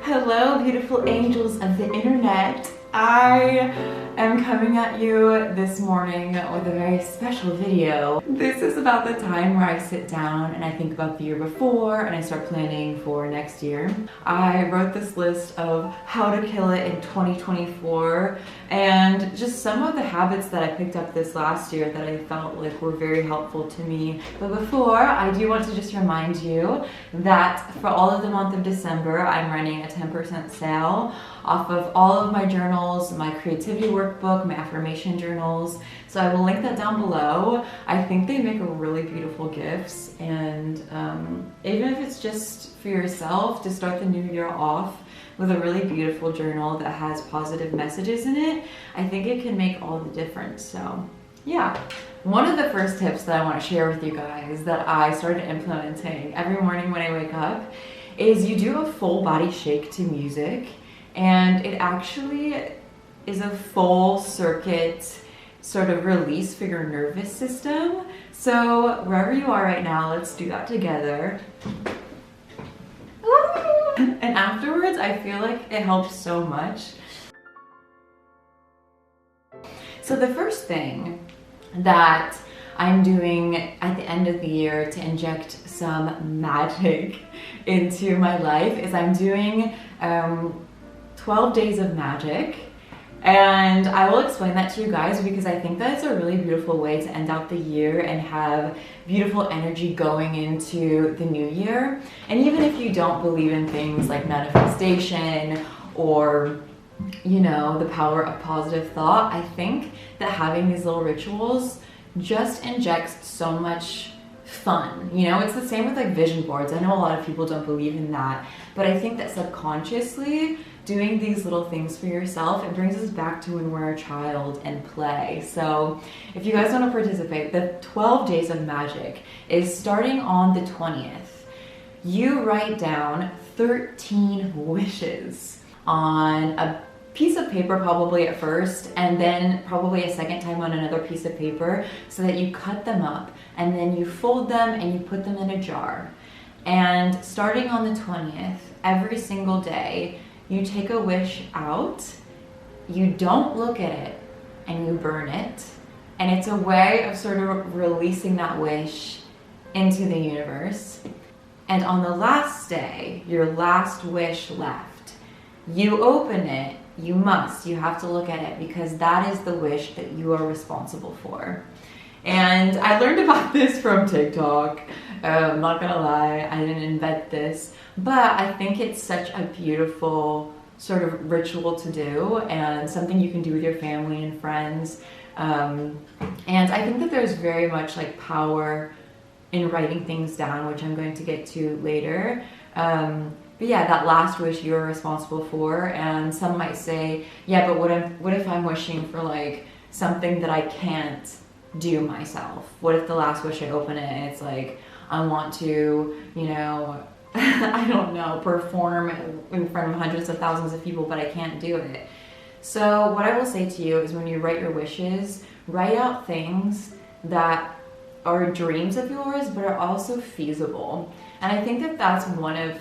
Hello, beautiful angels of the internet. I am coming at you this morning with a very special video. This is about the time where I sit down and I think about the year before and I start planning for next year. I wrote this list of how to kill it in 2024 and just some of the habits that I picked up this last year that I felt like were very helpful to me. But before, I do want to just remind you that for all of the month of December, I'm running a 10% sale off of all of my journals, my creativity workbook, my affirmation journals. So I will link that down below. I think they make really beautiful gifts, and even if it's just for yourself to start the new year off with a really beautiful journal that has positive messages in it, I think it can make all the difference. So yeah. One of the first tips that I want to share with you guys that I started implementing every morning when I wake up is you do a full body shake to music. And it actually is a full circuit sort of release for your nervous system. So wherever you are right now, let's do that together. And afterwards, I feel like it helps so much. So the first thing that I'm doing at the end of the year to inject some magic into my life is I'm doing 12 days of magic, and I will explain that to you guys because I think that it's a really beautiful way to end out the year and have beautiful energy going into the new year. And even if you don't believe in things like manifestation or, you know, the power of positive thought, I think that having these little rituals just injects so much fun. You know, it's the same with like vision boards. I know a lot of people don't believe in that, but I think that subconsciously doing these little things for yourself, it brings us back to when we're a child and play. So if you guys want to participate, the 12 days of magic is starting on the 20th. You write down 13 wishes on a piece of paper, probably at first, and then probably a second time on another piece of paper, so that you cut them up and then you fold them and you put them in a jar. And starting on the 20th, every single day, you take a wish out, you don't look at it, and you burn it. And it's a way of sort of releasing that wish into the universe. And on the last day, your last wish left, you open it. You have to look at it because that is the wish that you are responsible for. And I learned about this from TikTok. I'm not gonna lie, I didn't invent this, but I think it's such a beautiful sort of ritual to do and something you can do with your family and friends. And I think that there's very much like power in writing things down, which I'm going to get to later. But yeah, that last wish you're responsible for, and some might say, yeah, but what if I'm wishing for like something that I can't do myself? What if the last wish I open it and it's like, I want to, you know, I don't know, perform in front of hundreds of thousands of people, but I can't do it. So what I will say to you is when you write your wishes, write out things that are dreams of yours, but are also feasible. And I think that that's one of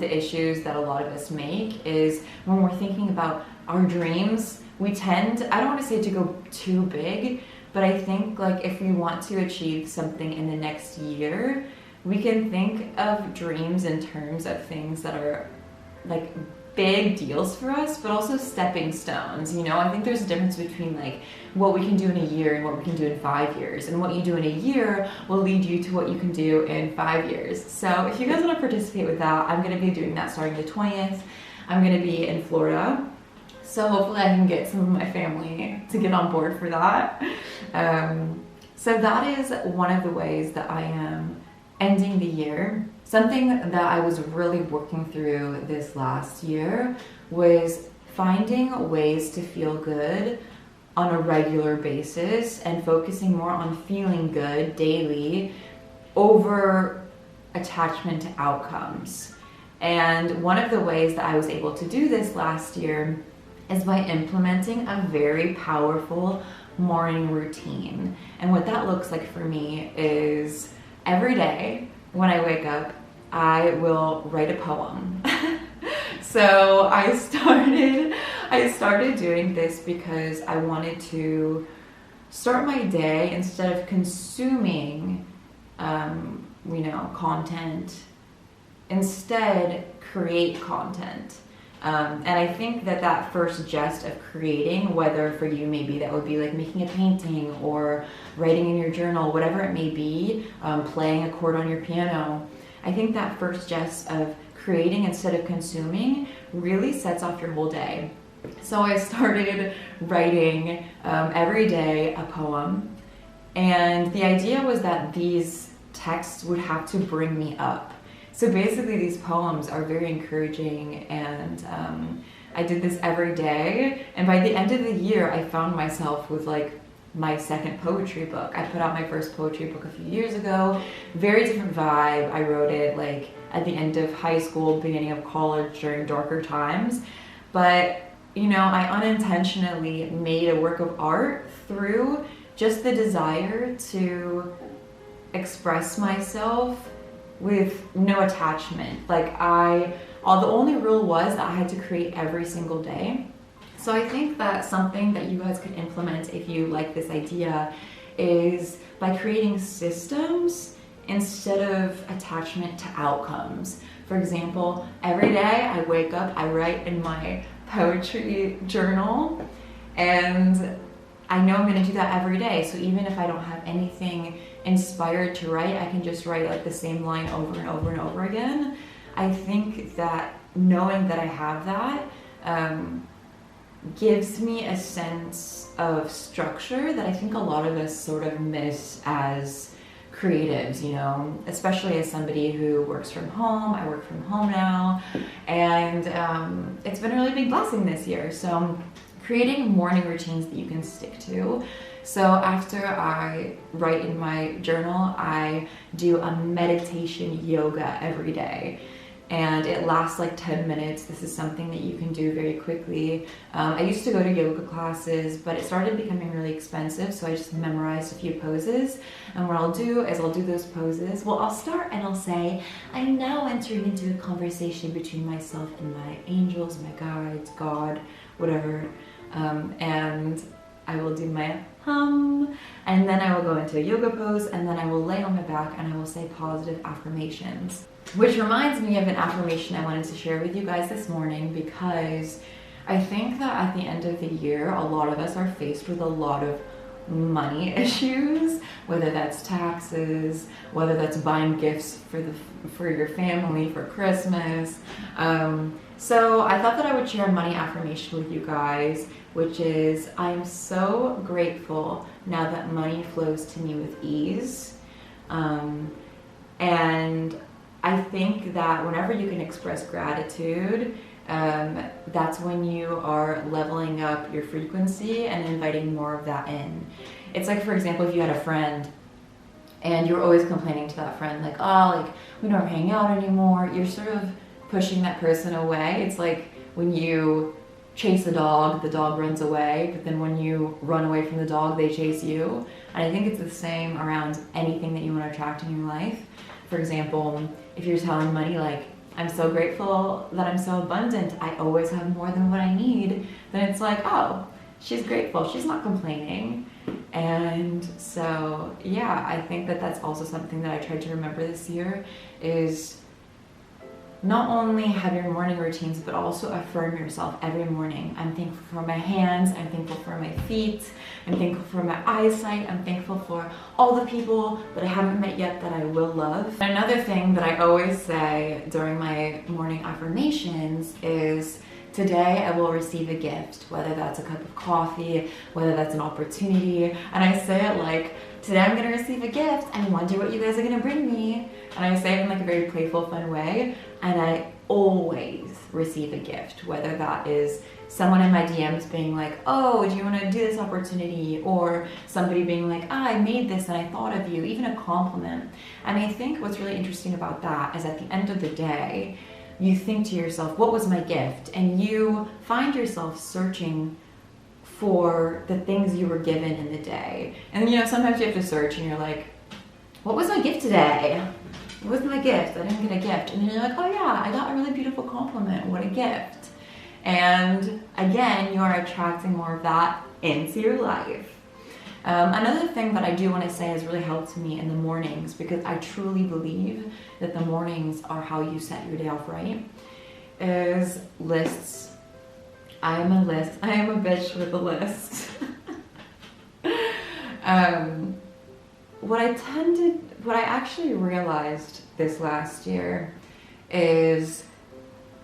the issues that a lot of us make is when we're thinking about our dreams, we tend, I don't want to say to go too big, but I think like if we want to achieve something in the next year, we can think of dreams in terms of things that are like big deals for us, but also stepping stones. You know, I think there's a difference between like what we can do in a year and what we can do in 5 years. And what you do in a year will lead you to what you can do in 5 years. So if you guys want to participate with that, I'm going to be doing that starting the 20th. I'm going to be in Florida. So hopefully I can get some of my family to get on board for that. So that is one of the ways that I am ending the year. Something that I was really working through this last year was finding ways to feel good on a regular basis and focusing more on feeling good daily over attachment to outcomes. And one of the ways that I was able to do this last year is by implementing a very powerful morning routine. And what that looks like for me is every day when I wake up, I will write a poem. So I started doing this because I wanted to start my day, instead of consuming, content, instead create content. And I think that first gest of creating, whether for you maybe that would be like making a painting or writing in your journal, whatever it may be, playing a chord on your piano, I think that first gest of creating instead of consuming really sets off your whole day. So I started writing every day a poem, and the idea was that these texts would have to bring me up. So basically these poems are very encouraging, and I did this every day, and by the end of the year I found myself with like my second poetry book. I put out my first poetry book a few years ago. Very different vibe. I wrote it like at the end of high school, beginning of college, during darker times. But I unintentionally made a work of art through just the desire to express myself with no attachment. Like the only rule was that I had to create every single day. So I think that something that you guys could implement if you like this idea is by creating systems instead of attachment to outcomes. For example, every day I wake up, I write in my poetry journal, and I know I'm gonna do that every day. So even if I don't have anything inspired to write, I can just write like the same line over and over and over again. I think that knowing that I have that gives me a sense of structure that I think a lot of us sort of miss as creatives, especially as somebody who works from home. I work from home now, and it's been a really big blessing this year. So creating morning routines that you can stick to. So after I write in my journal, I do a meditation yoga every day, and it lasts like 10 minutes. This is something that you can do very quickly. I used to go to yoga classes, but it started becoming really expensive, so I just memorized a few poses. And what I'll do is I'll do those poses. Well, I'll start and I'll say, I'm now entering into a conversation between myself and my angels, my guides, God, whatever. And I will do my hum, and then I will go into a yoga pose, and then I will lay on my back and I will say positive affirmations. Which reminds me of an affirmation I wanted to share with you guys this morning, because I think that at the end of the year, a lot of us are faced with a lot of money issues, whether that's taxes, whether that's buying gifts for your family for Christmas. So I thought that I would share a money affirmation with you guys, which is, I'm so grateful now that money flows to me with ease. And I think that whenever you can express gratitude, that's when you are leveling up your frequency and inviting more of that in. It's like, for example, if you had a friend and you're always complaining to that friend, like, oh, like, we don't hang out anymore, you're sort of pushing that person away. It's like when you chase a dog, the dog runs away, but then when you run away from the dog, they chase you. And I think it's the same around anything that you want to attract in your life. For example, if you're telling money, like, I'm so grateful that I'm so abundant, I always have more than what I need, then it's like, oh, she's grateful, she's not complaining. And so, yeah, I think that that's also something that I tried to remember this year, is not only have your morning routines, but also affirm yourself every morning. I'm thankful for my hands, I'm thankful for my feet, I'm thankful for my eyesight, I'm thankful for all the people that I haven't met yet that I will love. Another thing that I always say during my morning affirmations is, today I will receive a gift, whether that's a cup of coffee, whether that's an opportunity. And I say it like, today I'm gonna receive a gift, I wonder what you guys are gonna bring me. And I say it in like a very playful, fun way. And I always receive a gift, whether that is someone in my DMs being like, oh, do you wanna do this opportunity? Or somebody being like, ah, I made this and I thought of you, even a compliment. And I think what's really interesting about that is, at the end of the day, you think to yourself, what was my gift? And you find yourself searching for the things you were given in the day. And sometimes you have to search and you're like, what was my gift today? what's my gift? I didn't get a gift. And then you're like, oh yeah, I got a really beautiful compliment. What a gift. And again, you are attracting more of that into your life. Another thing that I do want to say has really helped me in the mornings, because I truly believe that the mornings are how you set your day off right, is lists. I am a list. I am a bitch with a list. What I actually realized this last year is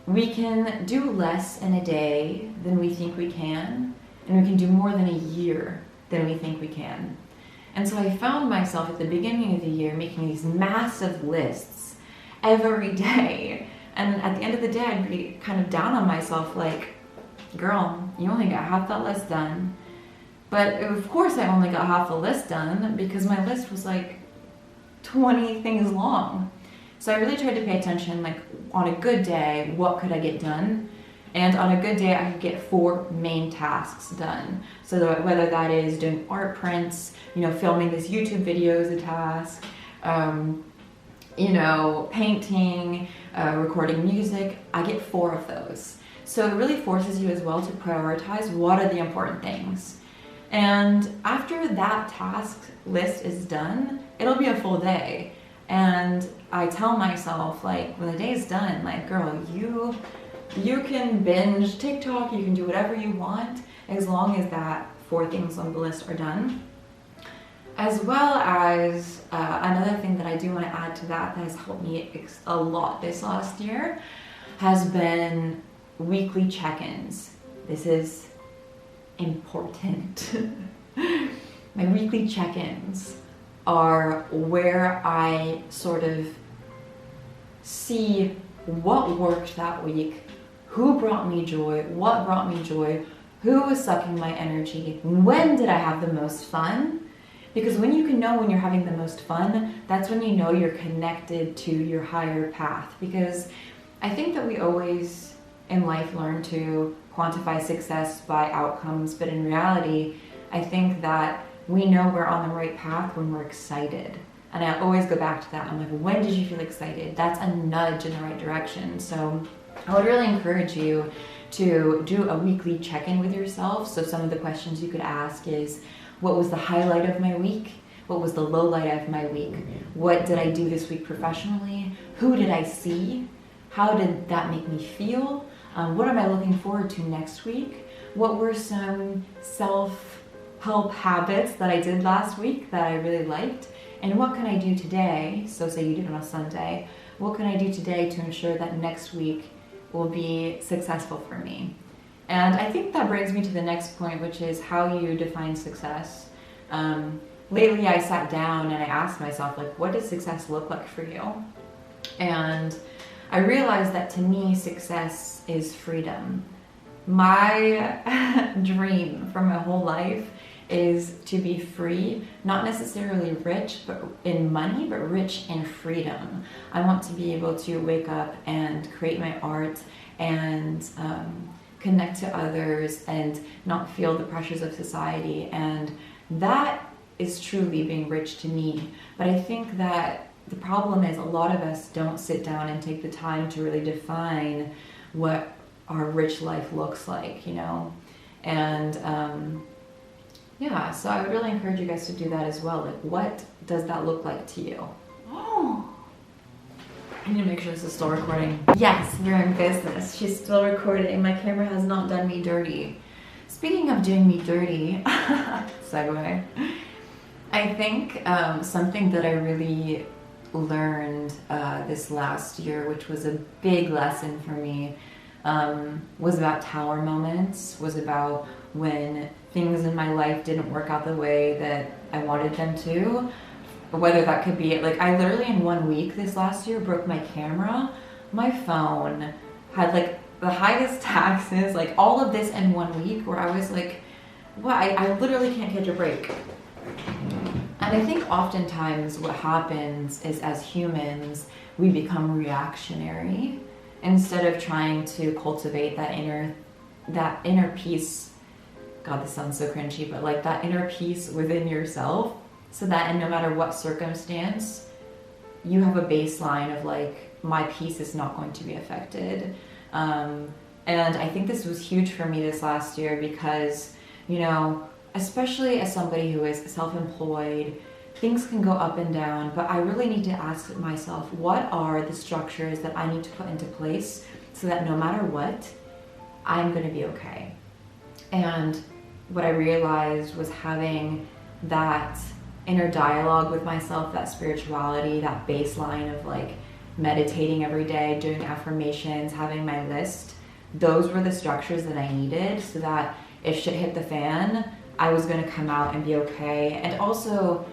we can do less in a day than we think we can, and we can do more than a year than we think we can. And so I found myself at the beginning of the year making these massive lists every day. And at the end of the day, I'd be kind of down on myself, like, girl, you only got half that list done. But of course I only got half the list done because my list was like 20 things long. So I really tried to pay attention, like on a good day, what could I get done? And on a good day, I could get 4 main tasks done. So that whether that is doing art prints, filming this YouTube video is a task, painting, recording music, I get 4 of those. So it really forces you as well to prioritize what are the important things. And after that task list is done, it'll be a full day. And I tell myself, like, when the day is done, like, girl, you can binge TikTok, you can do whatever you want, as long as that 4 things on the list are done. As well as another thing that I do want to add to that has helped me a lot this last year has been weekly check-ins. This is important. My weekly check-ins are where I sort of see what worked that week, who brought me joy, what brought me joy, who was sucking my energy, when did I have the most fun? Because when you can know when you're having the most fun, that's when you know you're connected to your higher path. Because I think that we always in life learn to quantify success by outcomes, but in reality, I think that we know we're on the right path when we're excited. And I always go back to that. I'm like, when did you feel excited? That's a nudge in the right direction. So I would really encourage you to do a weekly check-in with yourself. So some of the questions you could ask is, what was the highlight of my week? What was the low light of my week? What did I do this week professionally? Who did I see? How did that make me feel? What am I looking forward to next week? What were some self-help habits that I did last week that I really liked? And what can I do today? So say you did it on a Sunday. What can I do today to ensure that next week will be successful for me? And I think that brings me to the next point, which is how you define success. Lately I sat down and I asked myself, like, what does success look like for you? And I realized that to me, success is freedom. My dream for my whole life is to be free, not necessarily rich but in money, but rich in freedom. I want to be able to wake up and create my art and connect to others and not feel the pressures of society. And that is truly being rich to me. But I think that the problem is a lot of us don't sit down and take the time to really define what our rich life looks like, And yeah, so I would really encourage you guys to do that as well. Like, what does that look like to you? Oh, I need to make sure this is still recording. Yes, you're in business. She's still recording. My camera has not done me dirty. Speaking of doing me dirty, segue, I think something that I really learned this last year, which was a big lesson for me, was about tower moments, was about when things in my life didn't work out the way that I wanted them to. Whether that could be, like, I literally in 1 week this last year broke my camera, my phone, had like the highest taxes, like all of this in 1 week, where I was like, what, I literally can't catch a break. And I think oftentimes what happens is, as humans, we become reactionary instead of trying to cultivate that inner peace. God, this sounds so cringy, but like that inner peace within yourself, so that no matter what circumstance, you have a baseline of like, my peace is not going to be affected. And I think this was huge for me this last year because, you know, especially as somebody who is self-employed, things can go up and down, but I really need to ask myself, what are the structures that I need to put into place so that no matter what, I'm going to be okay? And what I realized was having that inner dialogue with myself, that spirituality, that baseline of like meditating every day, doing affirmations, having my list. Those were the structures that I needed so that if shit hit the fan, I was going to come out and be okay. And also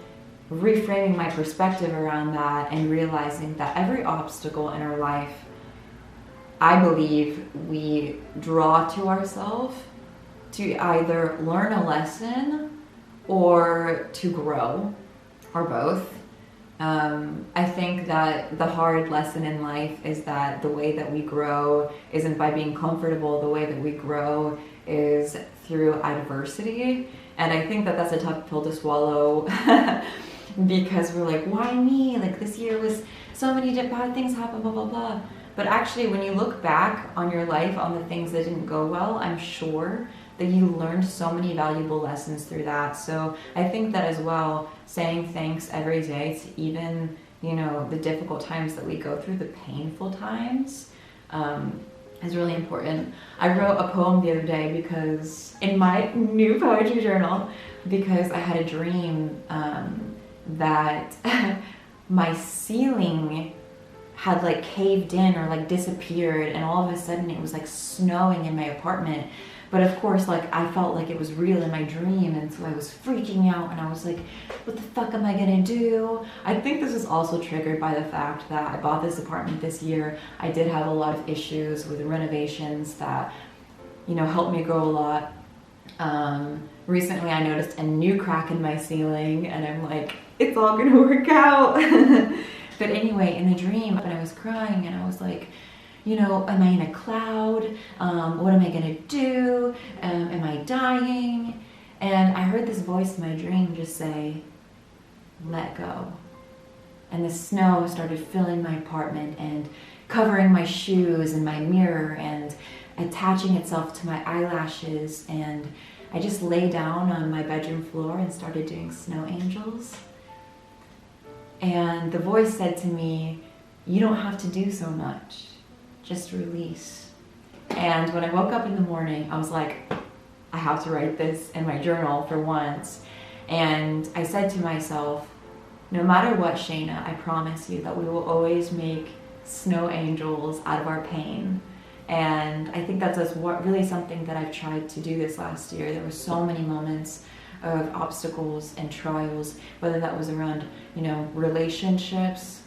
reframing my perspective around that and realizing that every obstacle in our life, I believe we draw to ourselves to either learn a lesson or to grow, or both. I think that the hard lesson in life is that the way that we grow isn't by being comfortable. The way that we grow is through adversity. And I think that that's a tough pill to swallow because we're like, why me? Like, this year was so many bad things happen, blah, blah, blah. But actually, when you look back on your life, on the things that didn't go well, I'm sure that you learned so many valuable lessons through that. So I think that as well, saying thanks every day to even, you know, the difficult times that we go through, the painful times, is really important. I wrote a poem the other day because in my new poetry journal, because I had a dream that my ceiling had like caved in or like disappeared, and all of a sudden it was like snowing in my apartment. But of course, like, I felt like it was real in my dream, and so I was freaking out, and I was like, what the fuck am I gonna do? I think this was also triggered by the fact that I bought this apartment this year. I did have a lot of issues with renovations that, you know, helped me grow a lot. Recently I noticed a new crack in my ceiling, and I'm like, it's all gonna work out. But anyway, in the dream, when I was crying, and I was like, you know, am I in a cloud? What am I gonna do? Am I dying? And I heard this voice in my dream just say, let go. And the snow started filling my apartment and covering my shoes and my mirror and attaching itself to my eyelashes. And I just lay down on my bedroom floor and started doing snow angels. And the voice said to me, you don't have to do so much. Just release. And when I woke up in the morning, I was like, I have to write this in my journal for once. And I said to myself, no matter what, Shayna, I promise you that we will always make snow angels out of our pain. And I think that's really something that I've tried to do this last year. There were so many moments of obstacles and trials, whether that was around, you know, relationships,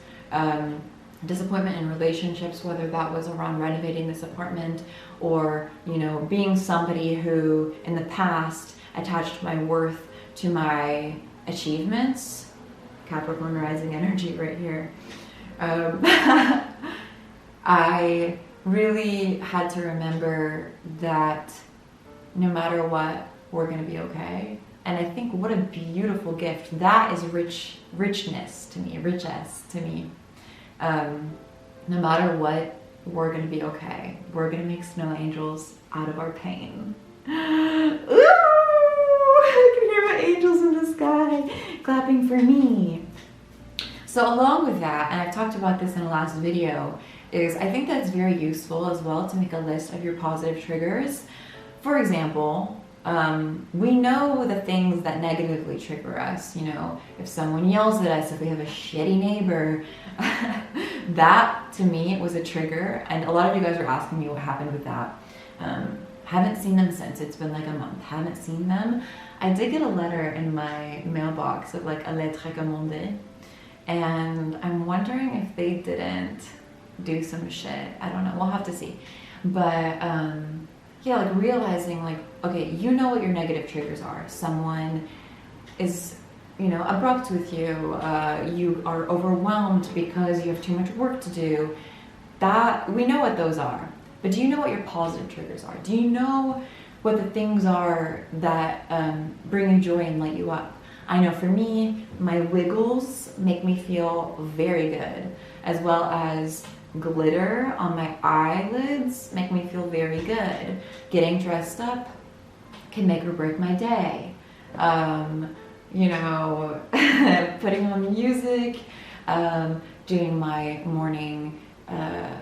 disappointment in relationships, whether that was around renovating this apartment, or, you know, being somebody who in the past attached my worth to my achievements. Capricorn rising energy right here. I really had to remember that no matter what, we're going to be okay. And I think what a beautiful gift. That is richness to me, richess to me. No matter what, we're going to be okay. We're going to make snow angels out of our pain. Ooh! I can hear my angels in the sky clapping for me. So along with that, and I've talked about this in the last video, is I think that it's very useful as well to make a list of your positive triggers. For example, we know the things that negatively trigger us. You know, if someone yells at us, if we have a shitty neighbor, that to me was a trigger. And a lot of you guys are asking me what happened with that. Haven't seen them since. It's been like a month. Haven't seen them. I did get a letter in my mailbox of like a lettre recommandée, and I'm wondering if they didn't do some shit. I don't know. We'll have to see. But yeah, like realizing like, okay, you know what your negative triggers are. Someone is, you know, abrupt with you. You are overwhelmed because you have too much work to do. That, we know what those are. But do you know what your positive triggers are? Do you know what the things are that bring you joy and light you up? I know for me, my wiggles make me feel very good, as well as glitter on my eyelids make me feel very good. Getting dressed up can make or break my day. You know, putting on music, doing my morning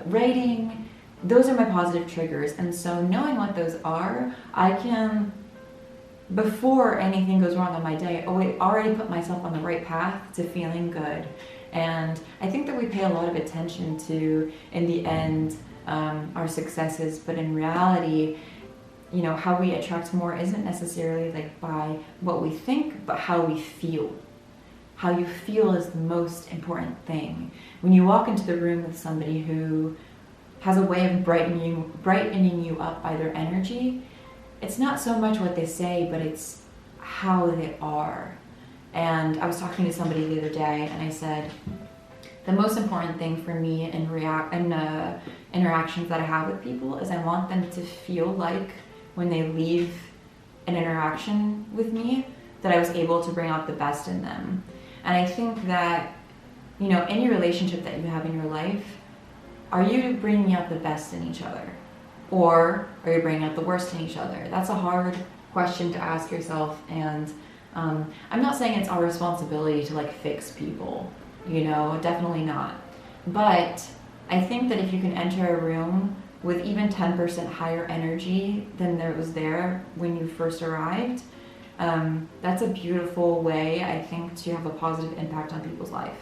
writing, those are my positive triggers. And so knowing what those are, I can, before anything goes wrong on my day, already put myself on the right path to feeling good. And I think that we pay a lot of attention to, in the end, our successes, but in reality, you know, how we attract more isn't necessarily like by what we think, but how we feel. How you feel is the most important thing. When you walk into the room with somebody who has a way of brightening you up by their energy, it's not so much what they say, but it's how they are. And I was talking to somebody the other day, and I said, the most important thing for me in interactions that I have with people is I want them to feel like when they leave an interaction with me, that I was able to bring out the best in them. And I think that, you know, any relationship that you have in your life, are you bringing out the best in each other? Or are you bringing out the worst in each other? That's a hard question to ask yourself. And I'm not saying it's our responsibility to like fix people, you know, definitely not. But I think that if you can enter a room with even 10% higher energy than there was there when you first arrived, that's a beautiful way, I think, to have a positive impact on people's life.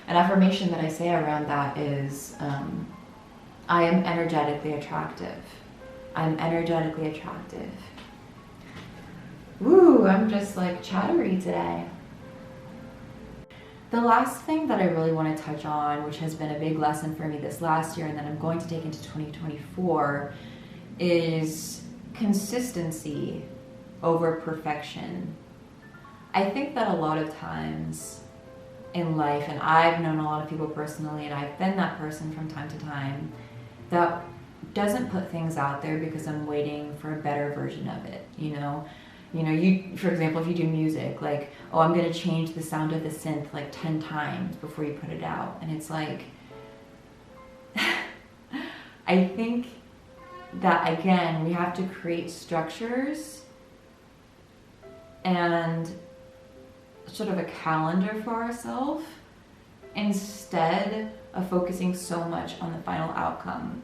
An affirmation that I say around that is, I am energetically attractive. I'm energetically attractive. Woo, I'm just like chattery today. The last thing that I really want to touch on, which has been a big lesson for me this last year and that I'm going to take into 2024, is consistency over perfection. I think that a lot of times in life, and I've known a lot of people personally, and I've been that person from time to time, that doesn't put things out there because I'm waiting for a better version of it, you know? You, for example, if you do music, like, oh, I'm gonna change the sound of the synth like 10 times before you put it out. And it's like, I think that, again, we have to create structures and sort of a calendar for ourselves instead of focusing so much on the final outcome.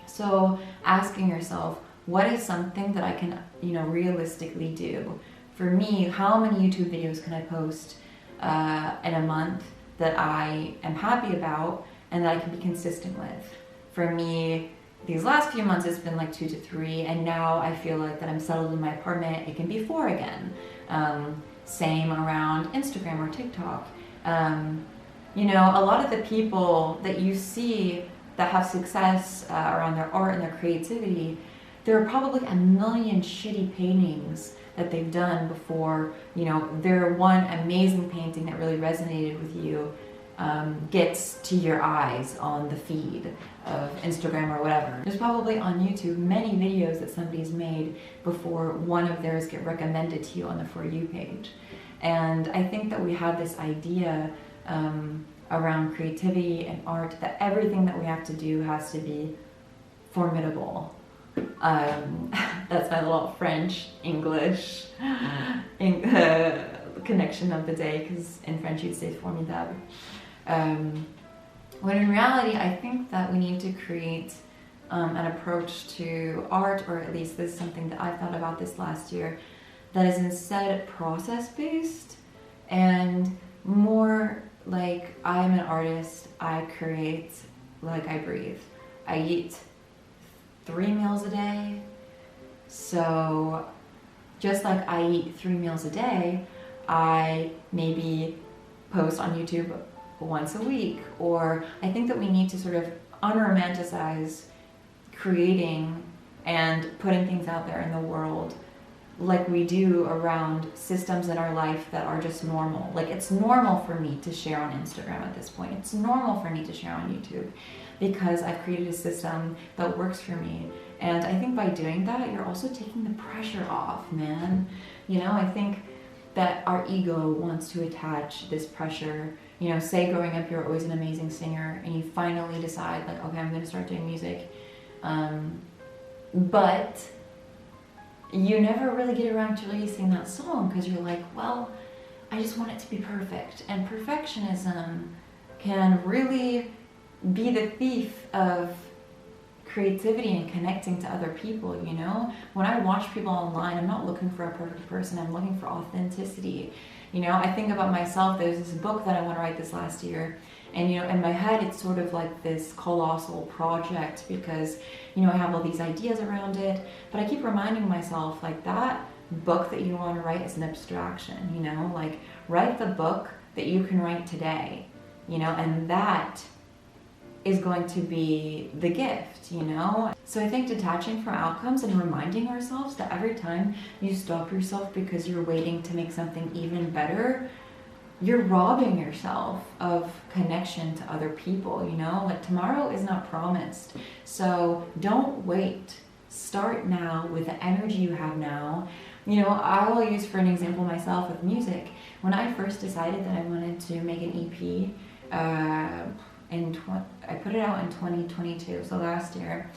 So asking yourself, what is something that I can, you know, realistically do? For me, how many YouTube videos can I post in a month that I am happy about and that I can be consistent with? For me, these last few months it's been like 2 to 3, and now I feel like that I'm settled in my apartment, it can be 4 again. Same around Instagram or TikTok. You know, a lot of the people that you see that have success around their art and their creativity, there are probably a million shitty paintings that they've done before, you know, their one amazing painting that really resonated with you gets to your eyes on the feed of Instagram or whatever. There's probably on YouTube many videos that somebody's made before one of theirs get recommended to you on the For You page. And I think that we have this idea around creativity and art that everything that we have to do has to be formidable. That's my little French English connection of the day, because in French you'd say formidable. When in reality, I think that we need to create an approach to art, or at least this is something that I've thought about this last year, that is instead process-based and more like, I'm an artist, I create like I breathe. I eat 3 meals a day. So just like I eat 3 meals a day, I maybe post on YouTube once a week. Or I think that we need to sort of unromanticize creating and putting things out there in the world like we do around systems in our life that are just normal. Like, it's normal for me to share on Instagram at this point. It's normal for me to share on YouTube because I've created a system that works for me. And I think by doing that, you're also taking the pressure off, man. You know, I think that our ego wants to attach this pressure. You know, say growing up you're always an amazing singer and you finally decide like, okay, I'm going to start doing music. But you never really get around to releasing that song because you're like, well, I just want it to be perfect. And perfectionism can really be the thief of creativity and connecting to other people, you know? When I watch people online, I'm not looking for a perfect person, I'm looking for authenticity. You know, I think about myself, there's this book that I want to write this last year, and you know, in my head it's sort of like this colossal project because, you know, I have all these ideas around it, but I keep reminding myself like that book that you want to write is an abstraction, you know? Like, write the book that you can write today, you know, and that is going to be the gift, you know? So I think detaching from outcomes and reminding ourselves that every time you stop yourself because you're waiting to make something even better, you're robbing yourself of connection to other people, you know? Like, tomorrow is not promised. So don't wait. Start now with the energy you have now. You know, I will use for an example myself with music. When I first decided that I wanted to make an EP, I put it out in 2022, so last year.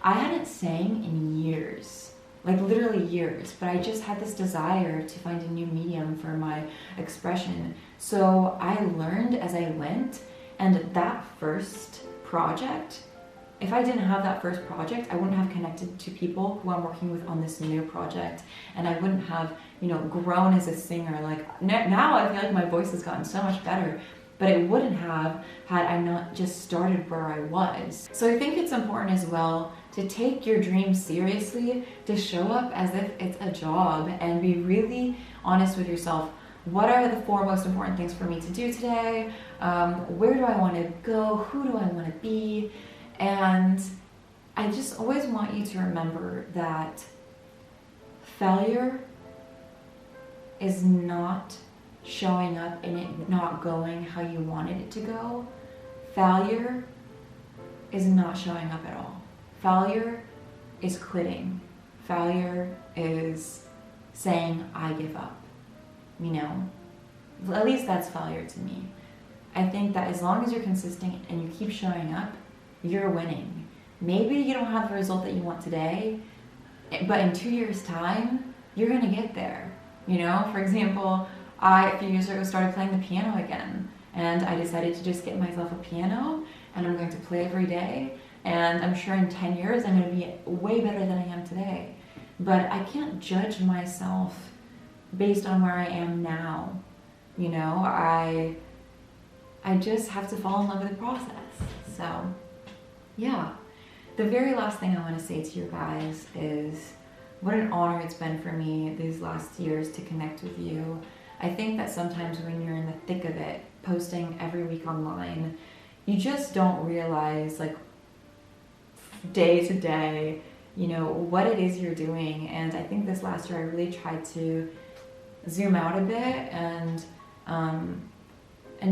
I hadn't sang in years, like literally years, but I just had this desire to find a new medium for my expression. So I learned as I went, and that first project, if I didn't have that first project, I wouldn't have connected to people who I'm working with on this new project, and I wouldn't have, you know, grown as a singer. Like now I feel like my voice has gotten so much better, but it wouldn't have had I not just started where I was. So I think it's important as well to take your dreams seriously, to show up as if it's a job and be really honest with yourself. What are the 4 most important things for me to do today? Where do I want to go? Who do I want to be? And I just always want you to remember that failure is not showing up and it not going how you wanted it to go. Failure is not showing up at all. Failure is quitting. Failure is saying, I give up. You know, at least that's failure to me. I think that as long as you're consistent and you keep showing up, you're winning. Maybe you don't have the result that you want today, but in 2 years' time, you're gonna get there. You know, for example, a few years ago started playing the piano again, and I decided to just get myself a piano, and I'm going to play every day, and I'm sure in 10 years I'm going to be way better than I am today. But I can't judge myself based on where I am now. You know, I just have to fall in love with the process. So, yeah. The very last thing I want to say to you guys is what an honor it's been for me these last years to connect with you. I think that sometimes when you're in the thick of it, posting every week online, you just don't realize, like, day to day, you know, what it is you're doing. And I think this last year I really tried to zoom out a bit and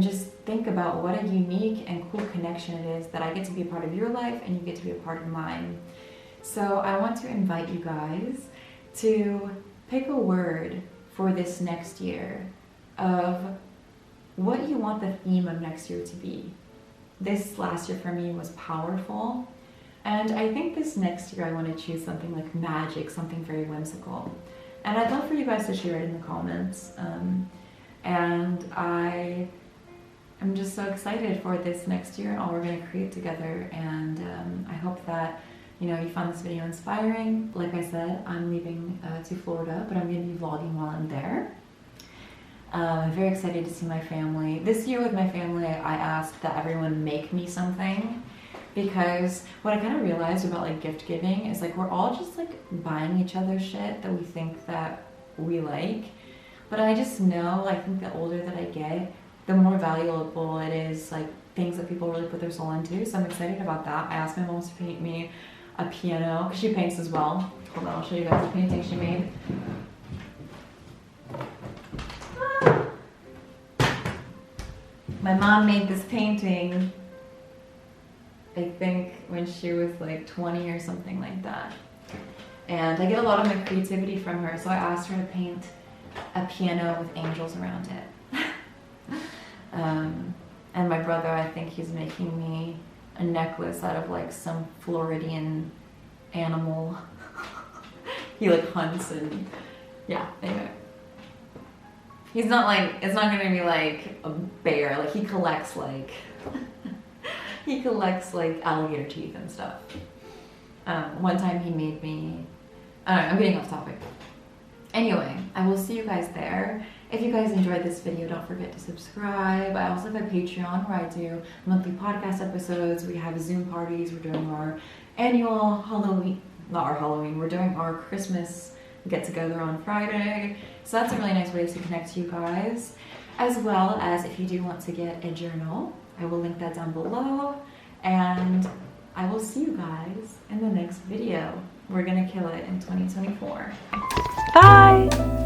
just think about what a unique and cool connection it is that I get to be a part of your life and you get to be a part of mine. So I want to invite you guys to pick a word for this next year of what you want the theme of next year to be. This last year for me was powerful, and I think this next year I want to choose something like magic, something very whimsical. And I'd love for you guys to share it in the comments. And I'm just so excited for this next year and all we're going to create together. And I hope that, you know, you found this video inspiring. Like I said, I'm leaving to Florida, but I'm going to be vlogging while I'm there. I'm very excited to see my family. This year with my family, I asked that everyone make me something, because what I kind of realized about like gift giving is like we're all just like buying each other shit that we think that we like. But I just know, I think the older that I get, the more valuable it is, like things that people really put their soul into. So I'm excited about that. I asked my mom to paint me a piano, because she paints as well. Hold on, I'll show you guys the painting she made. My mom made this painting, I think when she was like 20 or something like that. And I get a lot of my creativity from her, so I asked her to paint a piano with angels around it. And my brother, I think he's making me a necklace out of like some Floridian animal. He like hunts and yeah, anyway. He's not like, it's not gonna be like a bear, like he collects like, he collects like alligator teeth and stuff. One time he made me, I don't know, I'm getting off topic. Anyway, I will see you guys there. If you guys enjoyed this video, don't forget to subscribe. I also have a Patreon where I do monthly podcast episodes. We have Zoom parties. We're doing our annual Halloween, not our Halloween, we're doing our Christmas get together on Friday. So that's a really nice way to connect to you guys. As well as if you do want to get a journal, I will link that down below. And I will see you guys in the next video. We're gonna kill it in 2024. Bye!